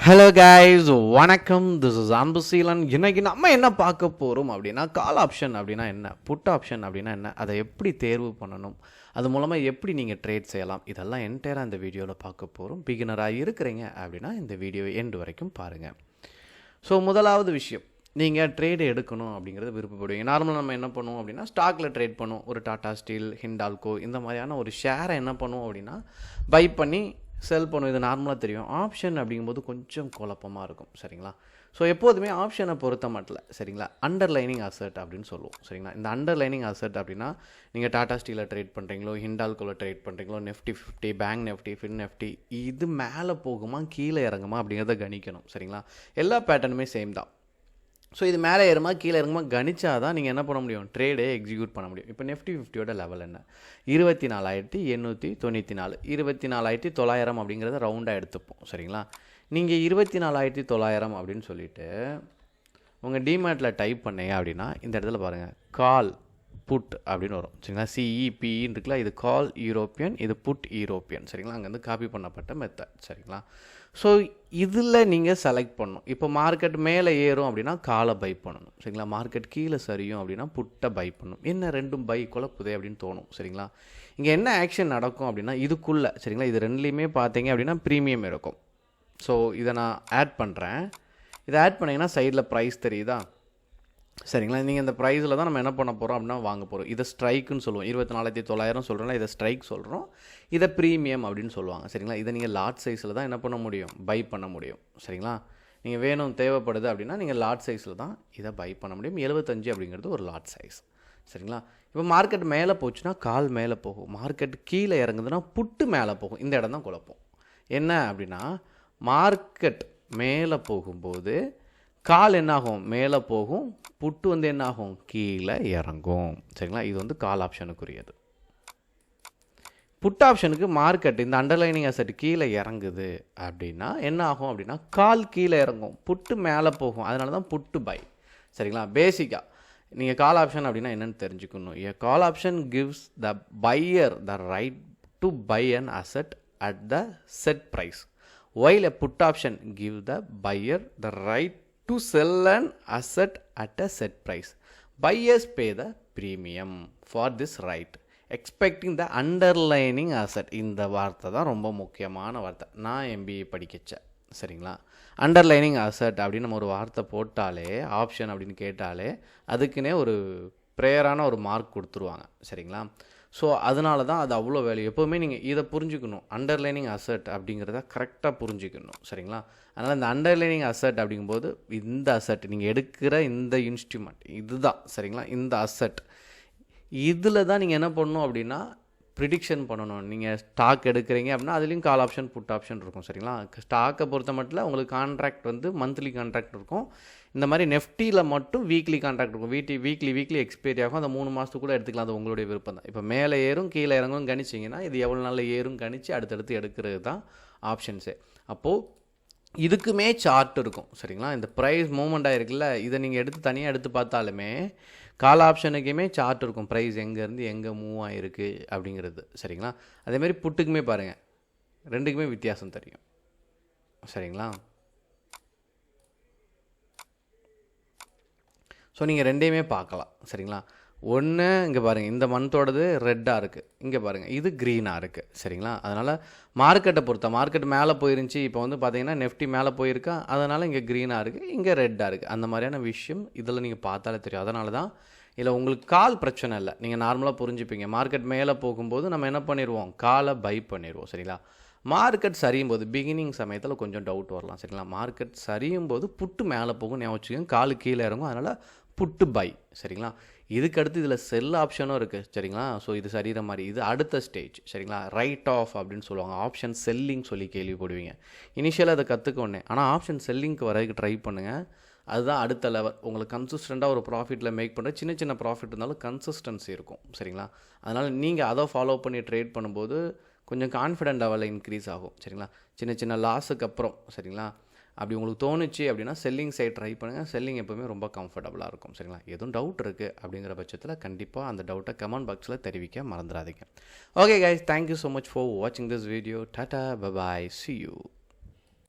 Hello guys, வணக்கம். This is Anbuseelan. இன்னைக்கு நம்ம என்ன பார்க்க போகிறோம் அப்படின்னா, கால் ஆப்ஷன் அப்படின்னா என்ன, புட் ஆப்ஷன் அப்படின்னா என்ன, அதை எப்படி தேர்வு பண்ணணும், அது மூலமாக எப்படி நீங்கள் ட்ரேட் செய்யலாம், இதெல்லாம் என்டையராக இந்த வீடியோவில் பார்க்க போகிறோம். பிகினராக இருக்கிறீங்க அப்படின்னா இந்த வீடியோ எண்டு வரைக்கும் பாருங்கள். ஸோ முதலாவது விஷயம், நீங்கள் ட்ரேடு எடுக்கணும் அப்படிங்கிறது விருப்பப்படுவீங்க. நார்மலாக நம்ம என்ன பண்ணுவோம் அப்படின்னா, ஸ்டாக்கில் ட்ரேட் பண்ணுவோம். ஒரு டாடா ஸ்டீல், ஹிண்டால்கோ இந்த மாதிரியான ஒரு ஷேரை என்ன பண்ணுவோம் அப்படின்னா பை பண்ணி செல் பண்ணும். இது நார்மலாக தெரியும். ஆப்ஷன் அப்படிங்கும்போது கொஞ்சம் குழப்பமாக இருக்கும், சரிங்களா? ஸோ எப்போதுமே ஆப்ஷனை பொறுத்த மட்டும் சரிங்களா, அண்டர்லைனிங் அசெட் அப்படின்னு சொல்லுவோம், சரிங்களா? இந்த அண்டர்லைனிங் அசெட் அப்படின்னா, நீங்கள் டாடா ஸ்டீலில் ட்ரேட் பண்ணுறீங்களோ, ஹிண்டால்கோவில் ட்ரேட் பண்ணுறீங்களோ, Nifty 50, bank Nifty, fin Nifty, இது மேலே போகுமா கீழே இறங்குமா அப்படிங்கிறத கணிக்கணும், சரிங்களா? எல்லா பேட்டர்னுமே சேம் தான். ஸோ இது மேலே ஏறுமா கீழே இறங்குமா கணிச்சா தான் நீங்கள் என்ன பண்ண முடியும், ட்ரேடே எக்ஸிக்யூட் பண்ண முடியும். இப்போ நிஃப்டி 50யோட லெவல் என்ன, 24,894, 24,900 அப்படிங்கிறத ரவுண்டாக எடுத்துப்போம், சரிங்களா? நீங்கள் 24,900 அப்படின்னு சொல்லிவிட்டு உங்கள் டிமேட்டில் டைப் பண்ணீங்க அப்படின்னா இந்த இடத்துல பாருங்கள், கால் புட் அப்படின்னு வரும், சரிங்களா? சிஇபின்னு இருக்குல்ல, இது கால் யூரோப்பியன், இது புட் யூரோப்பியன், சரிங்களா? அங்கேருந்து காப்பி பண்ணப்பட்ட மெத்தட், சரிங்களா? ஸோ இதில் நீங்கள் செலக்ட் பண்ணணும். இப்போ மார்க்கெட் மேலே ஏறும் அப்படின்னா காலை பை பண்ணணும், சரிங்களா? மார்க்கெட் கீழே சரியும் அப்படின்னா புட்டை பை பண்ணணும். என்ன ரெண்டும் பை குழப்புதே அப்படின்னு தோணும், சரிங்களா? இங்கே என்ன ஆக்ஷன் நடக்கும் அப்படின்னா இதுக்குள்ளே, சரிங்களா? இது ரெண்டுலேயுமே பார்த்தீங்க அப்படின்னா ப்ரீமியம் இருக்கும். ஸோ இதை நான் ஆட் பண்ணுறேன். இதை ஆட் பண்ணிங்கன்னா சைடில் ப்ரைஸ் தெரியுதா, சரிங்களா? நீங்கள் இந்த ப்ரைஸில் தான் நம்ம என்ன பண்ண போகிறோம் அப்படின்னா வாங்க போகிறோம். இதை ஸ்ட்ரைக்குன்னு சொல்லுவோம். 24,900 சொல்கிறோம்னா இதை ஸ்ட்ரைக் சொல்கிறோம், இதை ப்ரீமியம் அப்படின்னு சொல்லுவாங்க, சரிங்களா? இதை நீங்கள் லாட் சைஸில் தான் என்ன பண்ண முடியும், பை பண்ண முடியும், சரிங்களா? நீங்கள் வேணும் தேவைப்படுது அப்படின்னா நீங்கள் லாட் சைஸில் தான் இதை பை பண்ண முடியும். 75 அப்படிங்கிறது ஒரு லாட் சைஸ், சரிங்களா? இப்போ மார்க்கெட் மேலே போச்சுன்னா கால் மேலே போகும், மார்க்கெட் கீழே இறங்குதுன்னா புட்டு மேலே போகும். இந்த இடம் தான் குழப்பம். என்ன அப்படின்னா, மார்க்கெட் மேலே போகும்போது கால் என்னாகும், மேலே போகும், புட்டு வந்து என்னாகும், கீழே இறங்கும், சரிங்களா? இது வந்து கால் ஆப்ஷனுக்குரியது. புட் ஆப்ஷனுக்கு மார்க்கெட் இந்த அண்டர்லைனிங் அசெட் கீழே இறங்குது அப்படின்னா என்ன ஆகும் அப்படின்னா, கால் கீழே இறங்கும், புட்டு மேலே போகும். அதனால தான் புட்டு பை, சரிங்களா? பேசிக்காக நீங்கள் கால் ஆப்ஷன் அப்படின்னா என்னென்னு தெரிஞ்சுக்கணும். A call option gives the buyer the right to buy an asset at the set price, while a put option give the buyer the right to sell an asset at a set price. Buyers pay the premium for this right, expecting the underlying asset. இந்த வார்த்தை தான் ரொம்ப முக்கியமான வார்த்தை. நான் MBA படிக்கச்சேன், சரிங்களா? Underlining asset அப்படின்னு நம்ம ஒரு வார்த்தை போட்டாலே, ஆப்ஷன் அப்படின்னு கேட்டாலே அதுக்குன்னே ஒரு ப்ரேயரான ஒரு மார்க் கொடுத்துருவாங்க, சரிங்களா? ஸோ அதனால தான் அது அவ்வளோ வேல்யூ. எப்போவுமே நீங்கள் இதை புரிஞ்சுக்கணும், அண்டர்லைனிங் அசெட் அப்படிங்கிறத கரெக்டாக புரிஞ்சுக்கணும், சரிங்களா? அதனால் இந்த அண்டர்லைனிங் அசெட் அப்படிங்கும்போது இந்த அசெட் நீங்கள் எடுக்கிற இந்த இன்ஸ்ட்ருமெண்ட் இதுதான், சரிங்களா? இந்த அசெட் இதில் தான் நீங்கள் என்ன பண்ணணும் அப்படின்னா ப்ரிடிக்ஷன் பண்ணணும். நீங்கள் ஸ்டாக் எடுக்கிறீங்க அப்படின்னா அதுலேயும் கால் ஆப்ஷன் புட் ஆப்ஷன் இருக்கும், சரிங்களா? ஸ்டாக்கை பொறுத்த மட்டும் உங்களுக்கு கான்ட்ராக்ட் வந்து மந்த்லி கான்ட்ராக்ட் இருக்கும். இந்த மாதிரி நெஃப்டியில் மட்டும் வீக்லி கான்ட்ராக்ட் இருக்கும். வீக்லி எக்ஸ்பைரி ஆகும். அந்த 3 மாதத்துக்கு கூட எடுத்துக்கலாம், அது உங்களுடைய விருப்பம் தான். இப்போ மேலே ஏறும் கீழே இறங்கும் கணிச்சிங்கன்னா இது எவ்வளோ நாளில் ஏறும் கணிச்சு அடுத்தடுத்து எடுக்கிறது தான் ஆப்ஷன்ஸே. அப்போது இதுக்குமே சார்ட் இருக்கும், சரிங்களா? இந்த ப்ரைஸ் மூவ்மெண்ட் ஆகிருக்குல்ல, இதை நீங்கள் எடுத்து தனியாக எடுத்து பார்த்தாலுமே கால் ஆப்ஷனுக்குமே சார்ட் இருக்கும், ப்ரைஸ் எங்கேருந்து எங்கே மூவ் ஆகிருக்கு அப்படிங்கிறது, சரிங்களா? அதேமாதிரி புட்டுக்குமே பாருங்கள், ரெண்டுக்குமே வித்தியாசம் தெரியும், சரிங்களா? ஸோ நீங்கள் ரெண்டையுமே பார்க்கலாம், சரிங்களா? ஒன்று இங்கே பாருங்கள், இந்த மந்தோடது ரெட்டாக இருக்குது, இங்கே பாருங்கள் இது க்ரீனாக இருக்குது, சரிங்களா? அதனால் மார்க்கெட்டை பொறுத்த மார்க்கெட் மேலே போயிருந்துச்சு, இப்போ வந்து பார்த்தீங்கன்னா நெஃப்டி மேலே போயிருக்கா, அதனால் இங்கே க்ரீனாக இருக்குது, இங்கே ரெட்டாக இருக்குது. அந்த மாதிரியான விஷயம் இதில் நீங்கள் பார்த்தாலே தெரியும். அதனால தான் இல்லை உங்களுக்கு கால் பிரச்சனை இல்லை, நீங்கள் நார்மலாக புரிஞ்சுப்பீங்க. மார்க்கெட் மேலே போகும்போது நம்ம என்ன பண்ணிடுவோம், காலை பை பண்ணிடுவோம், சரிங்களா? மார்க்கெட் சரியும் போது பிகினிங் சமயத்தில் கொஞ்சம் டவுட் வரலாம், சரிங்களா? மார்க்கெட் சரியும் போது புட்டு மேலே போகும் ஞாபகம், காலு கீழே இறங்கும், அதனால் புட்டு பை, சரிங்களா? இதுக்கடுத்து இதில் செல் ஆப்ஷனும் இருக்குது, சரிங்களா? ஸோ இது சரிகிற மாதிரி இது அடுத்த ஸ்டேஜ், சரிங்களா? ரைட் ஆஃப் அப்படின்னு சொல்லுவாங்க. ஆப்ஷன் செல்லிங் சொல்லி கேள்விப்படுவீங்க. இனிஷியலாக அதை கற்றுக்கொண்டேன், ஆனால் ஆப்ஷன் செல்லிங்க்கு வரைக்கும் ட்ரை பண்ணுங்கள். அதுதான் அடுத்த லெவல். உங்களுக்கு கன்சிஸ்டண்ட்டாக ஒரு ப்ராஃபிட்டில் மேக் பண்ணுற சின்ன ப்ராஃபிட் இருந்தாலும் கன்சிஸ்டன்சி இருக்கும், சரிங்களா? அதனால் நீங்கள் அதை ஃபாலோ பண்ணி ட்ரேட் பண்ணும்போது கொஞ்சம் கான்ஃபிடென்ட் லெவலில் இன்க்ரீஸ் ஆகும், சரிங்களா? சின்ன லாஸுக்கு அப்புறம், சரிங்களா? அப்படி உங்களுக்கு தோணுச்சு அப்படின்னா செல்லிங் சைட் ட்ரை பண்ணுங்கள். செல்லிங் எப்போவுமே ரொம்ப கம்ஃபர்டபுளாக இருக்கும், சரிங்களா? எதுவும் டவுட் இருக்குது அப்படிங்கிற பட்சத்தில் கண்டிப்பாக அந்த டவுட்டை கமெண்ட் பாக்ஸில் தெரிவிக்க மறந்துடாதீங்க. Okay guys, thank you so much for வாட்சிங் this video. Tata, bye bye, see you.